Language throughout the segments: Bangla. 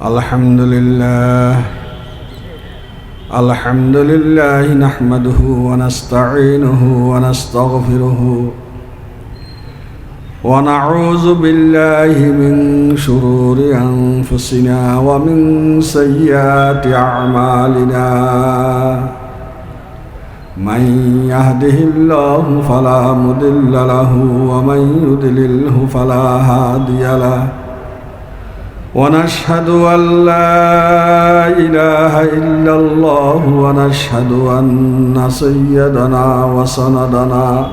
الحمد لله نحمده ونستعينه ونستغفره ونعوذ بالله من شرور أنفسنا ومن سيئات أعمالنا من يهده الله فلا مضل له ومن يضلله فلا هادي له ونشهد أن لا إله إلا الله ونشهد أن سيدنا وسندنا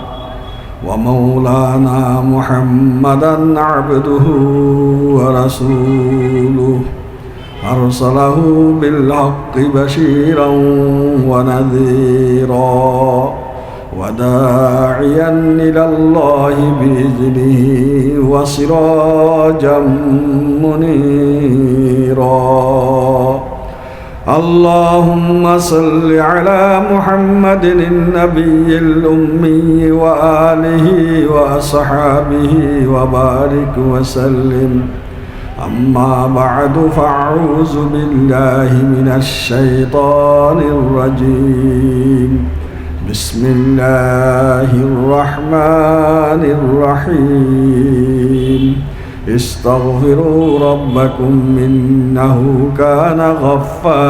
ومولانا محمدا عبده ورسوله أرسله بالحق بشيرا ونذيرا وداعيا إلى الله بإذنه وسراجا منيرا اللهم صل على محمد النبي الأمي وآله وأصحابه وبارك وسلم أما بعد فأعوذ بالله من الشيطان الرجيم بسم الله الرحمن الرحيم استغفروا ربكم إنه كان غفارا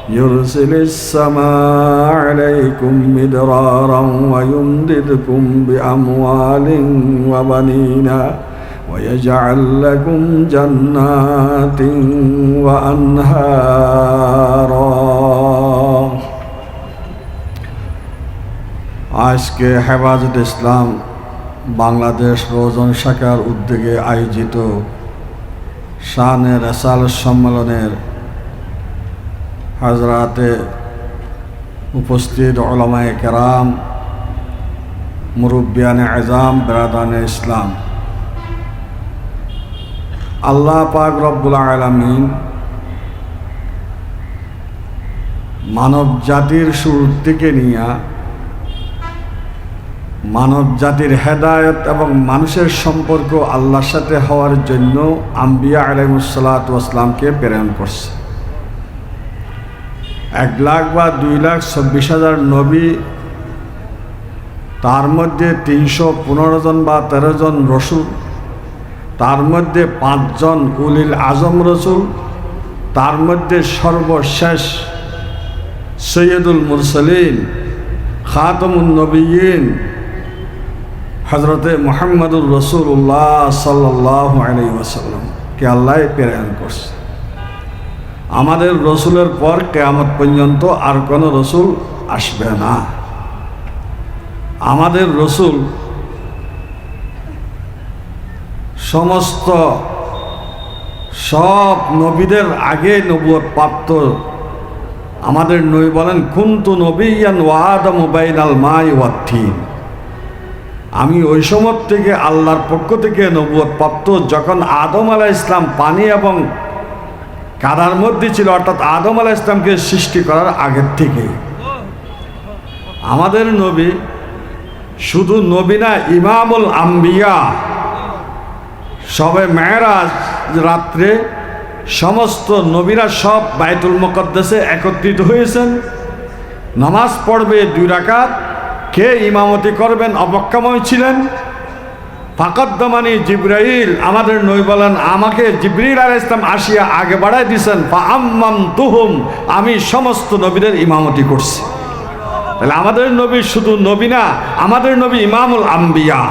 يرسل السماء عليكم مدرارا ويمددكم بأموال وبنين ويجعل لكم جنات وأنهارا আজকে হেফাজত ইসলাম বাংলাদেশ রোজন শাখার উদ্যোগে আয়োজিত শানে রেসালত সম্মেলনের হাজরাতে উপস্থিত উলামায়ে কেরাম, মুরব্বিয়ানে আযম, বেরাদানে ইসলাম, আল্লাহ পাক রব্বুল আলামিন মানব জাতির শুরু থেকে নিয়ে মানব জাতির হেদায়েত এবং মানুষের সম্পর্ক আল্লাহর সাথে হওয়ার জন্য আম্বিয়া আলাইহিসসালাতু ওয়াসসালামকে প্রেরণ করছে। 1,00,000 বা 2,24,000 নবী, তার মধ্যে 315 জন বা 13 জন রসুল, তার মধ্যে 5 জন উলিল আজম রসুল, তার মধ্যে সর্বশেষ সৈয়দুল মুরসালিন খাতামুন নবিয়্যিন হযরতে মুহাম্মদুর রাসূলুল্লাহ সাল্লাল্লাহু আলাইহি ওয়াসাল্লাম কে আল্লাহ প্রেরণ করছে। আমাদের রসুলের পর কিয়ামত পর্যন্ত আর কোনো রসুল আসবে না। আমাদের রসুল সমস্ত সব নবীদের আগে নবুয়ত প্রাপ্ত। আমাদের নবী বলেন, কুনতু নবিয়্যান ওয়া আদামু বাইনাল মাই ওয়াত তিন। আমি ওই সময় থেকে আল্লাহর পক্ষ থেকে নবুয়ত প্রাপ্ত যখন আদম আলাইহিস সালাম পানি এবং কাদার মধ্যে ছিল, অর্থাৎ আদম আলাইহিস সালামকে সৃষ্টি করার আগের থেকে। আমাদের নবী শুধু নবী না, ইমামুল আম্বিয়া। সবে মেরাজ রাত্রে সমস্ত নবীরা সব বাইতুল মুকদ্দাসে একত্রিত হয়েছেন। নামাজ পড়বে 2 রাকাত। কে ইমামতি করবেন অপেক্ষাময় ছিলেন। ফাকাদ্দামানি জিবরাইল, আমাদের নবী বলেন, আমাকে জিবরিল আলাইহিস সালাম আসিয়া আগে বাড়াই দিয়েছেন। ফাআম্মামতুহুম, আমি সমস্ত নবীদের ইমামতি করছি। তাহলে আমাদের নবী শুধু নবী না, আমাদের নবী ইমামুল আম্বিয়া।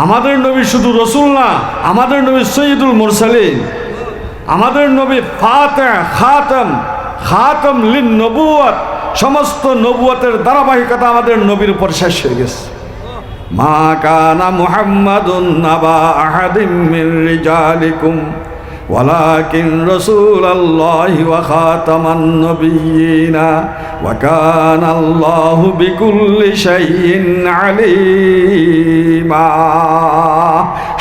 আমাদের নবী শুধু রসুল না, আমাদের নবী সৈয়দুল মুরসালিন। আমাদের নবী ফাতিহ, খাতাম লিন নবুওয়াত। সমস্ত নবুয়তের ধারাবাহিকতা আমাদের নবীর উপর শেষ হয়ে গেছে। মা কানা মুহাম্মাদুন নাবা আহাদিম মির রিজালিকুম ওয়ালাকিন রাসূলুল্লাহি ওয়া খাতামান নবিয়্যিনা ওয়া কানা আল্লাহু বিকুল্লি শাইইন আলীমা।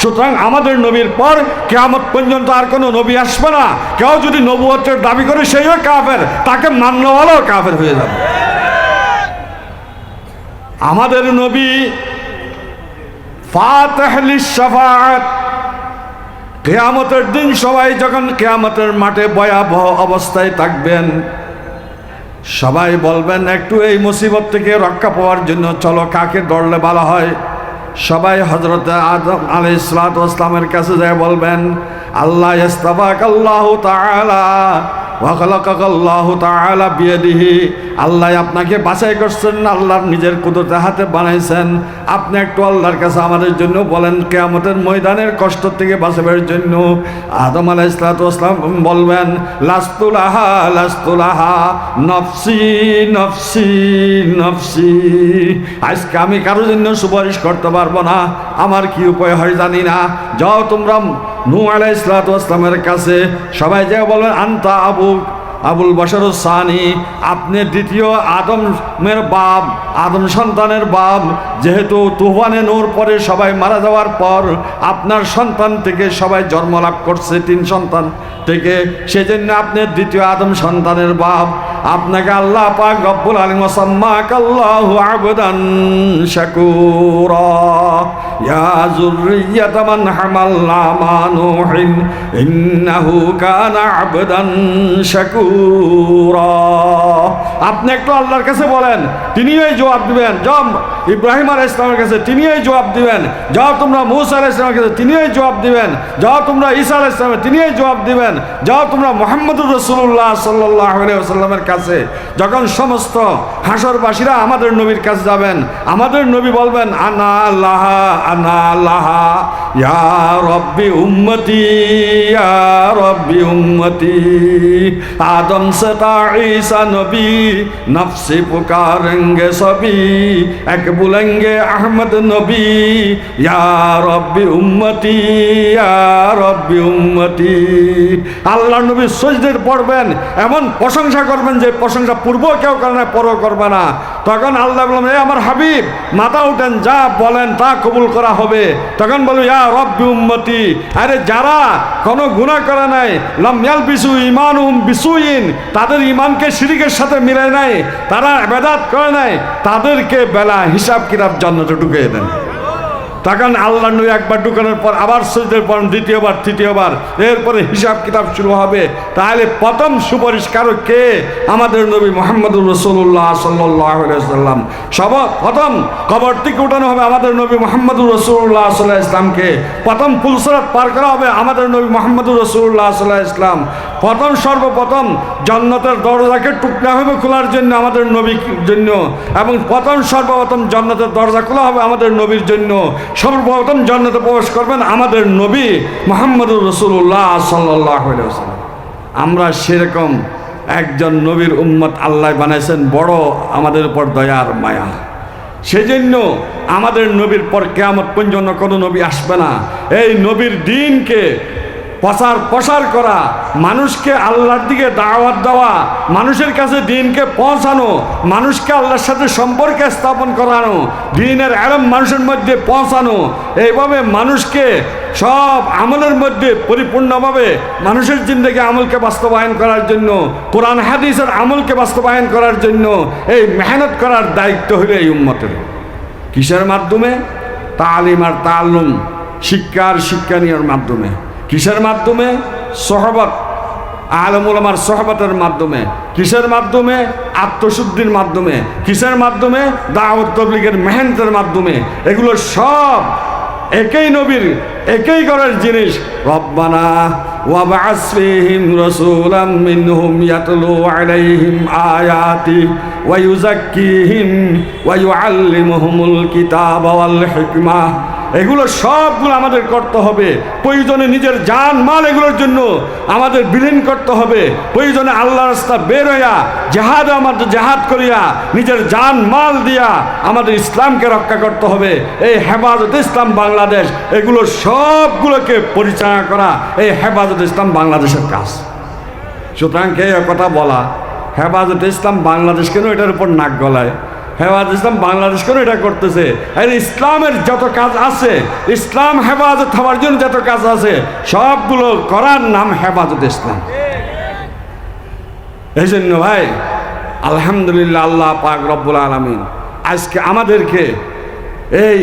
সুতরাং আমাদের নবীর পর কিয়ামত পর্যন্ত আর কোনো নবী আসবে না। কেউ যদি নবুয়তের দাবি করে সেইও কাফের, তাকে মান্যওয়ালাও কাফের হয়ে যাবে। আমাদের নবী ফাতিহ লিশ শাফাআত, কিয়ামতের দিন সবাই যখন কিয়ামতের মাঠে ভয়াবহ অবস্থায় থাকবেন, সবাই বলবেন একটু এই মুসিবত থেকে রক্ষা পাওয়ার জন্য চলো, কাকে ধরলে ভালো হয়? সবাই হযরত আদম আলাইহিস সালাতু ওয়াস সালামের কাছে যায় বলবেন, আল্লাহ ইস্তাবাকাল্লাহু তাআলা ওয়া খালাকাকাল্লাহু তাআলা বিয়াদিহি, আল্লাহ আপনাকে বাছাই করছেন, আল্লাহর নিজের কুদরতে হাতে বানাইছেন, আপনি একটু আল্লাহর কাছে আমাদের জন্য বলেন কিয়ামতের ময়দানের কষ্ট থেকে বাঁচাবার জন্য। আদম আলাইহিস সালাতু ওয়াস সালাম বলবেন, লাস্তুলাহা লাস্তুলাহা নফসি নফসি নফসি, আজকে আমি কারোর জন্য সুপারিশ করতে পারবো না, আমার কি উপায় হয় জানি না। যাও তোমরা নূহ আলাইহিস সালাতু ওয়াস সালামের কাছে, সবাই যে বলবেন আনতা আবুল বাশারুস সানি, আপনি দ্বিতীয় আদমের বাপ, আদম সন্তানের বাপ, যেহেতু তুফানে নূর পরে সবাই মারা যাওয়ার পর আপনার সন্তান থেকে সবাই জন্ম লাভ করছে, 3 সন্তান থেকে, সেজন্য আপনি দ্বিতীয় আদম সন্তানের বাপ। আপনাকে আল্লাহ পাক রব্বুল আলামিন সাম্মাকাল্লাহু আবদান শাকুরা ইয়া যুররিয়াতা মান হামালনা মা নূহিন ইন্নাহু কানা আবদান শাকুরা। আপনি একটু আল্লাহর কাছে বলেন, তিনিই জবাব দিবেন। যাও ইব্রাহিম আলাইহিস সালামের কাছে, তিনিই জবাব দিবেন। যাও তোমরা মূসা আলাইহিস সালামের কাছে, তিনিই জবাব দিবেন। যাও তোমরা ঈসা আলাইহিস সালাম, তিনিই জবাব দিবেন। যাও তোমরা মুহাম্মদুর রাসূলুল্লাহ সাল্লাল্লাহু আলাইহি ওয়াসাল্লামের কাছে। যখন সমস্ত হাসরবাসীরা আমাদের নবীর কাছে যাবেন, আমাদের নবী বলবেন আনা লাহা ইয়া রব্বি উম্মতি ইয়া রব্বি উম্মতি। आदम से ता ईसा नबी नफ्सी पुकारेंगे सभी, एक बुलेंगे अहमद नबी या रब्बी उम्मती या रब्बी उम्मती। আল্লাহ নবী সজদের পড়বেন, এমন প্রশংসা করবেন যে প্রশংসা পূর্ব কেউ করে না, পরও করবে না। তখন আল্লাহ বলবেন, এ আমার হাবিব মাথা উঠেন, যা বলেন তা কবুল করা হবে। তখন বলবে ইয়া রব্বি উম্মতি, আরে যারা কোনো গুনাহ করে নাই, লাম ইয়ালবিসু ঈমানুহুম বিসুইন, তাদের ঈমানকে শিরকের সাথে মিলায় নাই, তারা ইবাদত করে নাই, তাদেরকে বেলা হিসাব কিতাব জান্নাতে ঢুকিয়ে দেন। তখন আল্লাহ নবী একবার ঢুকানোর পর আবার সজদের পর দ্বিতীয়বার তৃতীয়বার, এরপরে হিসাব কিতাব শুরু হবে। তাহলে প্রথম সুপারিশ কারো কে? আমাদের নবী মুহাম্মদুর রাসূলুল্লাহ সাল্লাল্লাহু আলাইহি ওয়াসাল্লাম। প্রথম কবর থেকে উঠানো হবে আমাদের নবী মুহাম্মদুর রাসূলুল্লাহ সাল্লাল্লাহু আলাইহি ওয়াসাল্লামকে। প্রথম ফুলসরাত পার করা হবে আমাদের নবী মুহাম্মদুর রাসূলুল্লাহ সাল্লাল্লাহু আলাইহি ওয়াসাল্লাম। সর্বপ্রথম জান্নাতের দরজাকে টুকরা হবে খোলার জন্য আমাদের নবীর জন্য, এবং সর্বপ্রথম জান্নাতের দরজা খোলা হবে আমাদের নবীর জন্য। সর্বপ্রথম জান্নাতে প্রবেশ করবেন আমাদের নবী মুহাম্মদুর রাসূলুল্লাহ সাল্লাল্লাহু আলাইহি ওয়াসাল্লাম। আমরা সেরকম একজন নবীর উম্মত আল্লাহ বানাইছেন, বড় আমাদের উপর দয়ার মায়া। সেজন্য আমাদের নবীর পর কিয়ামত পর্যন্ত কোনো নবী আসবে না। এই নবীর দ্বীনকে প্রসার করা, মানুষকে আল্লাহর দিকে দাওয়াত দেওয়া, মানুষের কাছে দ্বীনকে পৌঁছানো, মানুষকে আল্লাহর সাথে সম্পর্কে স্থাপন করানো, দ্বীনের ইলম মানুষের মধ্যে পৌঁছানো, এইভাবে মানুষকে সব আমলের মধ্যে পরিপূর্ণভাবে মানুষের জিন্দেগি আমলকে বাস্তবায়ন করার জন্য, কোরআন হাদিসের আমলকে বাস্তবায়ন করার জন্য এই মেহনত করার দায়িত্ব হলো এই উম্মতের। কিসের মাধ্যমে? তালিম আর তাআল্লুম, শিক্ষা নেওয়ার মাধ্যমে। কিসের মাধ্যমে? সহবত, আলেম উলামার সহবতের মাধ্যমে। কিসের মাধ্যমে? আত্মশুদ্ধির মাধ্যমে। কিসের মাধ্যমে? দাওয়াত তাবলীগের মেহনতের মাধ্যমে। এগুলো সব একই নবীর একই করার জিনিস। রব্বানা ওয়াবআস ফীহিম রাসূলাম মিনহুম ইয়াতলু আলাইহিম আয়াতি ওয়া ইউযাক্কিহিম ওয়া ইউআল্লিমুহুমুল কিতাবা ওয়াল হিকমা। এগুলো সবগুলো আমাদের করতে হবে। প্রয়োজনে নিজের জান মাল এগুলোর জন্য আমাদের বিলীন করতে হবে। প্রয়োজনে আল্লাহর রাস্তা বের হইয়া জেহাদ করিয়া নিজের জান মাল দিয়া আমাদের ইসলামকে রক্ষা করতে হবে। এই হেফাজতে ইসলাম বাংলাদেশ, এগুলো সবগুলোকে পরিচালনা করা এই হেফাজতে ইসলাম বাংলাদেশের কাজ। সুতরাং কে কথা বলা হেফাজতে ইসলাম বাংলাদেশ কেন এটার উপর নাক গলায়? হেফাজত ইসলাম বাংলাদেশ করে এটা করতেছে। আর ইসলামের যত কাজ আছে, ইসলাম হেফাজত হওয়ার জন্য যত কাজ আছে, সবগুলো করার নাম হেফাজত ইসলাম। এই জন্য ভাই আলহামদুলিল্লাহ, আল্লাহ পাক রব্বুল আলামিন আজকে আমাদেরকে এই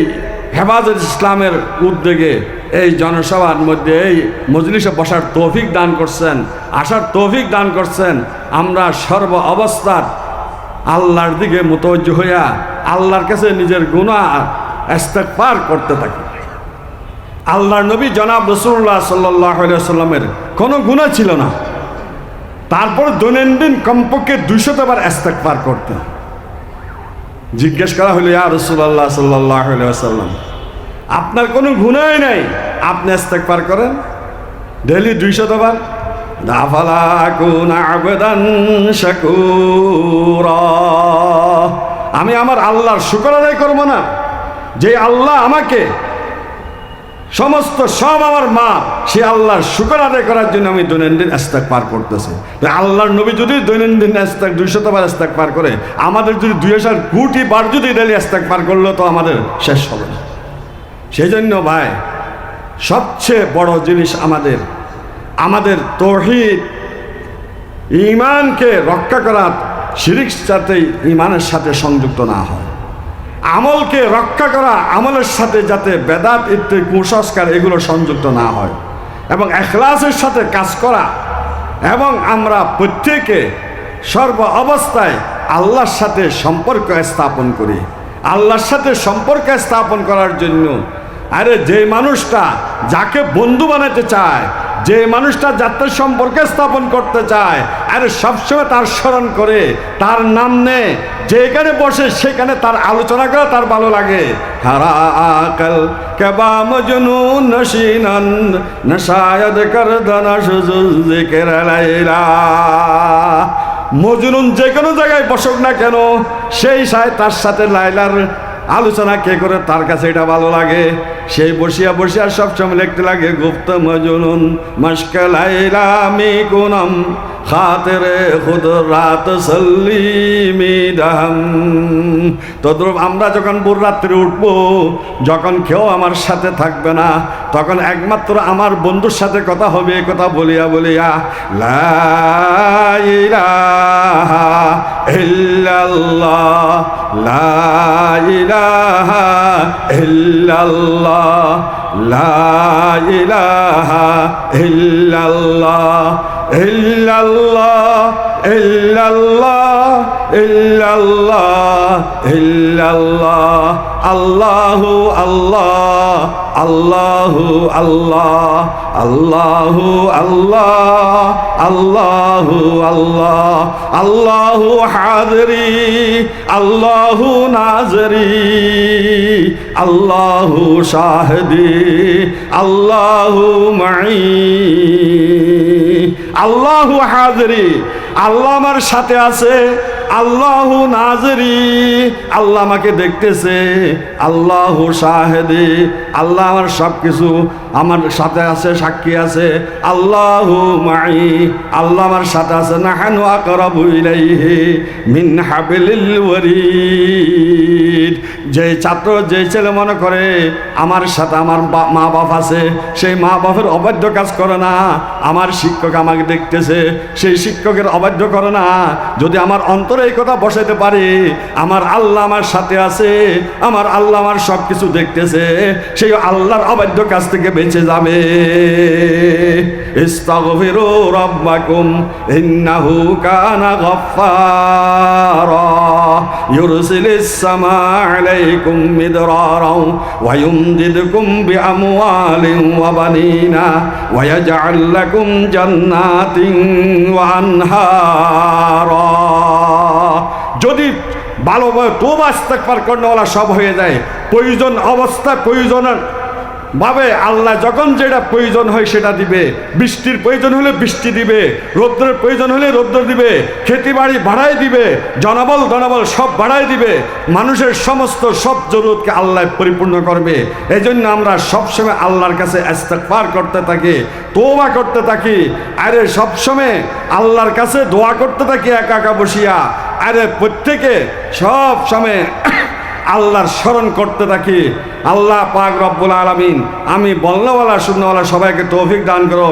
হেফাজত ইসলামের উদ্যোগে এই জনসভার মধ্যে এই মজলিসে বসার তৌফিক দান করছেন, আসার তৌফিক দান করছেন। আমরা সর্ব অবস্থার আল্লাহর দিকে মুতওয়াজ্জিহ হইয়া আল্লাহর কাছে নিজের গুনাহ ইস্তিগফার করতে থাকি। আল্লাহর নবী জনাব রাসূলুল্লাহ সাল্লাল্লাহু আলাইহি ওয়াসাল্লামের কোনো গুনাহ ছিল না, তারপর দৈনন্দিন কমপক্ষে 200 বার ইস্তিগফার করতেন। জিজ্ঞেস করা হলো, ইয়া রাসূলুল্লাহ সাল্লাল্লাহু আলাইহি ওয়াসাল্লাম, আপনার কোনো গুনাহই নাই, আপনি ইস্তিগফার করেন ডেইলি 200 বার? আফালা কুনা আবদান শাকুরা, আমি আমার আল্লাহর শুকর আদায় করবো না? যে আল্লাহ আমাকে সমস্ত সব আমার মা, সে আল্লাহর শুকর আদায় করার জন্য আমি দৈনন্দিন ইস্তিগফার করতেছি। আল্লাহর নবী যদি দৈনন্দিন 200 বার ইস্তিগফার করে, আমাদের যদি 2000 কোটি বার যদি ডেইলি ইস্তিগফার করলো তো আমাদের শেষ হবে না। সেই জন্য ভাই, সবচেয়ে বড় জিনিস আমাদের তাওহীদ, ঈমানকে রক্ষা করা, শিরক সাথে ঈমানের সাথে সংযুক্ত না হয়। আমলকে রক্ষা করা, আমলের সাথে যাতে বেদাত ইত্যাদি কুসংস্কার এগুলো সংযুক্ত না হয়, এবং ইখলাসের সাথে কাজ করা, এবং আমরা প্রত্যেকে সর্ব অবস্থায় আল্লাহর সাথে সম্পর্ক স্থাপন করি। আল্লাহর সাথে সম্পর্ক স্থাপন করার জন্য যে মানুষটা যাকে বন্ধু বানাতে চায়, যে মানুষটা যাত্রার সম্পর্কে স্থাপন করতে চায়, সবসময় তার স্মরণ করে, তার নাম নে, যেখানে বসে সেখানে তার আলোচনা করা তার ভালো লাগে। হারা আকল কেবা মজনুন নশিনান নশায়দ করদানা সুজুজ জিকির লাইলা, মজনুন যে কোনো জায়গায় বসুক না কেন, সেই তার সাথে লাইলার আলোচনা কে করে, তার কাছে এটা ভালো লাগে। সেই বসিয়া বসিয়া সবসময় লিখতে লাগে, গুপ্ত মজনুন মশকলাইলা মি গুনম খাতিরে খুদ রাত সল্লিমি দাম। তদ্রূপ আমরা যখন ভোর রাত্রে উঠবো, যখন কেউ আমার সাথে থাকবে না, তখন একমাত্র আমার বন্ধুর সাথে কথা হবে। কথা বলিয়া বলিয়া লা ইলাহা ইল্লাল্লাহ, লা ইলাহা ইল্লাল্লাহ, লা ইলাহা ইল্লাল্লাহ, ইল্লাল্লাহ ইল্লাল্লাহ ইল্লাল্লাহ ইল্লাল্লাহ, আল্লাহু আল্লাহ, আল্লাহু আল্লাহ, আল্লাহু আল্লাহ, আল্লাহু আল্লাহ, আল্লাহু হাযরি, আল্লাহু নাযরি, আল্লাহু শাহিদি, আল্লাহু মাই, আল্লাহু হাযরি, আল্লাহ আমার সাথে আছে, আল্লাহু নাযরি, আল্লাহ আমাকে দেখতেছে, আল্লাহু শাহিদি, আল্লাহ আমার সব কিছু আমার সাথে আছে, সাক্ষী আছে, আল্লাহু মাই, আল্লাহ আমার সাথে আছে, নাহানু আকরাবু ইলাইহি মিন হাবিলিল ওয়ারিদ। যে ছাত্র, যে ছেলে মনে করে আমার সাথে আমার মা বাপ আছে, সেই মা বাপের অবাধ্য কাজ করে না, আমার শিক্ষক আমাকে দেখতেছে, সেই শিক্ষকের অবাধ্য করে না, যদি আমার অন্তরে এই কথা বসাইতে পারি, আমার আল্লাহ আমার সাথে আছে, আমার আল্লাহ আমার সব কিছু দেখতেছে, সেই আল্লাহর অবাধ্য কাজ থেকে বেঁচে যাবে। ইস্তাগফিরু রাব্বাকুম ইন্নাহু কানা গাফফারা ইউরসিলিস সামাআ আলাইকুম মিদরারা ওয়া ইউমদিদকুম বিআমওয়ালিন ওয়া বানিনা ওয়া ইয়াজআল লাকুম জান্নাতিন ওয়া আনহারা। যদি ভালোভাবে তওবা ইস্তিগফার করনেওয়ালা সব হয়ে যায়, প্রয়োজন অবস্থা প্রয়োজনের ভাবে আল্লাহ যখন যেটা প্রয়োজন হয় সেটা দিবে। বৃষ্টির প্রয়োজন হলে বৃষ্টি দিবে, রৌদ্রের প্রয়োজন হলে রৌদ্র দিবে, খেতি বাড়ি বাড়াই দিবে, জনবল ধনবল সব বাড়াই দিবে, মানুষের সমস্ত সব জরুরতকে আল্লাহ পরিপূর্ণ করবে। এই জন্য আমরা সবসময় আল্লাহর কাছে ইস্তিগফার করতে থাকি, তওবা করতে থাকি, আরে সবসময় আল্লাহর কাছে দোয়া করতে থাকি একা একা বসিয়া, আরে প্রত্যেকে সব সময় আল্লাহর স্মরণ করতে থাকি। আল্লাহ পাক রব্বুল আলামিন আমি বলনেওয়ালা শুননেওয়ালা সবাইকে তৌফিক দান করো।